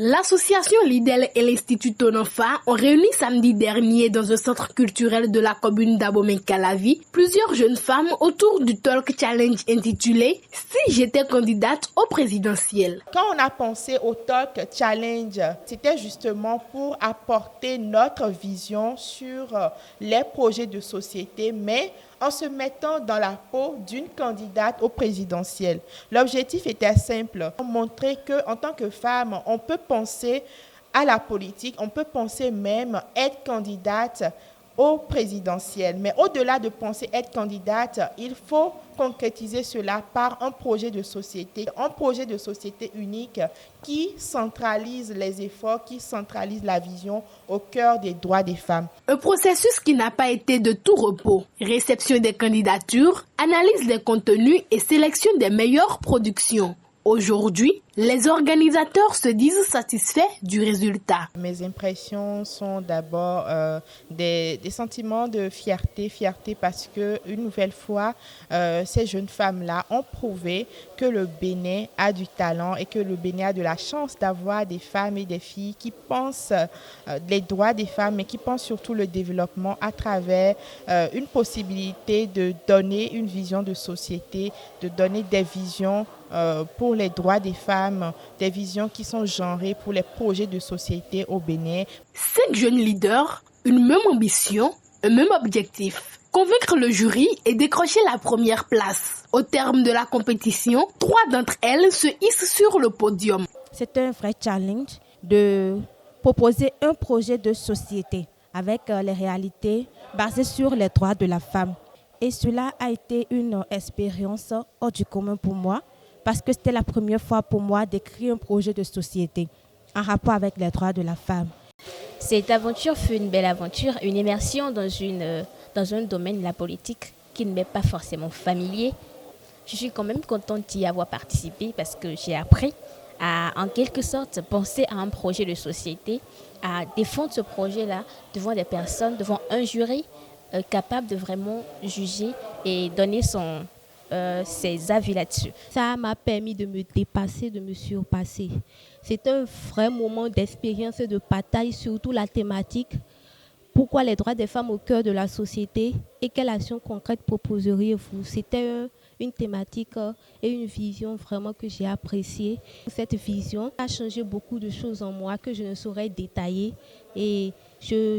L'association Lidl et l'Institut Tonenfa ont réuni samedi dernier dans un centre culturel de la commune d'Abomey-Calavi plusieurs jeunes femmes autour du Talk Challenge intitulé « Si j'étais candidate au présidentiel ». Quand on a pensé au Talk Challenge, c'était justement pour apporter notre vision sur les projets de société, mais en se mettant dans la peau d'une candidate au présidentiel. L'objectif était simple, montrer qu'en tant que femme, on peut penser à la politique, on peut penser même être candidate au présidentiel. Mais au-delà de penser être candidate, il faut concrétiser cela par un projet de société unique qui centralise les efforts, qui centralise la vision au cœur des droits des femmes. Un processus qui n'a pas été de tout repos. Réception des candidatures, analyse des contenus et sélection des meilleures productions. Aujourd'hui, les organisateurs se disent satisfaits du résultat. Mes impressions sont d'abord des sentiments de fierté parce que une nouvelle fois, ces jeunes femmes-là ont prouvé que le Bénin a du talent et que le Bénin a de la chance d'avoir des femmes et des filles qui pensent les droits des femmes, mais qui pensent surtout le développement à travers une possibilité de donner une vision de société, de donner des visions pour les droits des femmes, des visions qui sont genrées pour les projets de société au Bénin. 5 jeunes leaders, une même ambition, un même objectif. Convaincre le jury et décrocher la première place. Au terme de la compétition, 3 d'entre elles se hissent sur le podium. C'est un vrai challenge de proposer un projet de société avec les réalités basées sur les droits de la femme. Et cela a été une expérience hors du commun pour moi, parce que c'était la première fois pour moi d'écrire un projet de société en rapport avec les droits de la femme. Cette aventure fut une belle aventure, une immersion dans un domaine de la politique qui ne m'est pas forcément familier. Je suis quand même contente d'y avoir participé parce que j'ai appris à, en quelque sorte, penser à un projet de société, à défendre ce projet-là devant des personnes, devant un jury capable de vraiment juger et donner ses avis là-dessus. Ça m'a permis de me dépasser, de me surpasser. C'est un vrai moment d'expérience et de bataille, surtout la thématique. Pourquoi les droits des femmes au cœur de la société et quelle action concrète proposeriez-vous? C'était une thématique et une vision vraiment que j'ai appréciée. Cette vision a changé beaucoup de choses en moi que je ne saurais détailler et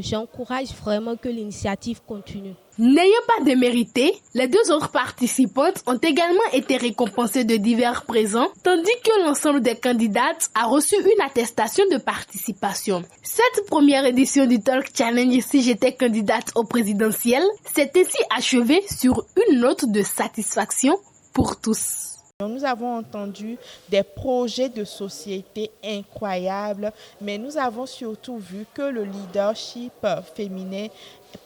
j'encourage vraiment que l'initiative continue. N'ayant pas démérité, les 2 autres participantes ont également été récompensées de divers présents, tandis que l'ensemble des candidates a reçu une attestation de participation. Cette première édition du Talk Challenge Si j'étais candidate au présidentiel s'est ainsi achevée sur une note de satisfaction pour tous. Nous avons entendu des projets de société incroyables, mais nous avons surtout vu que le leadership féminin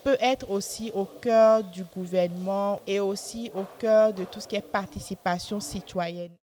peut être aussi au cœur du gouvernement et aussi au cœur de tout ce qui est participation citoyenne.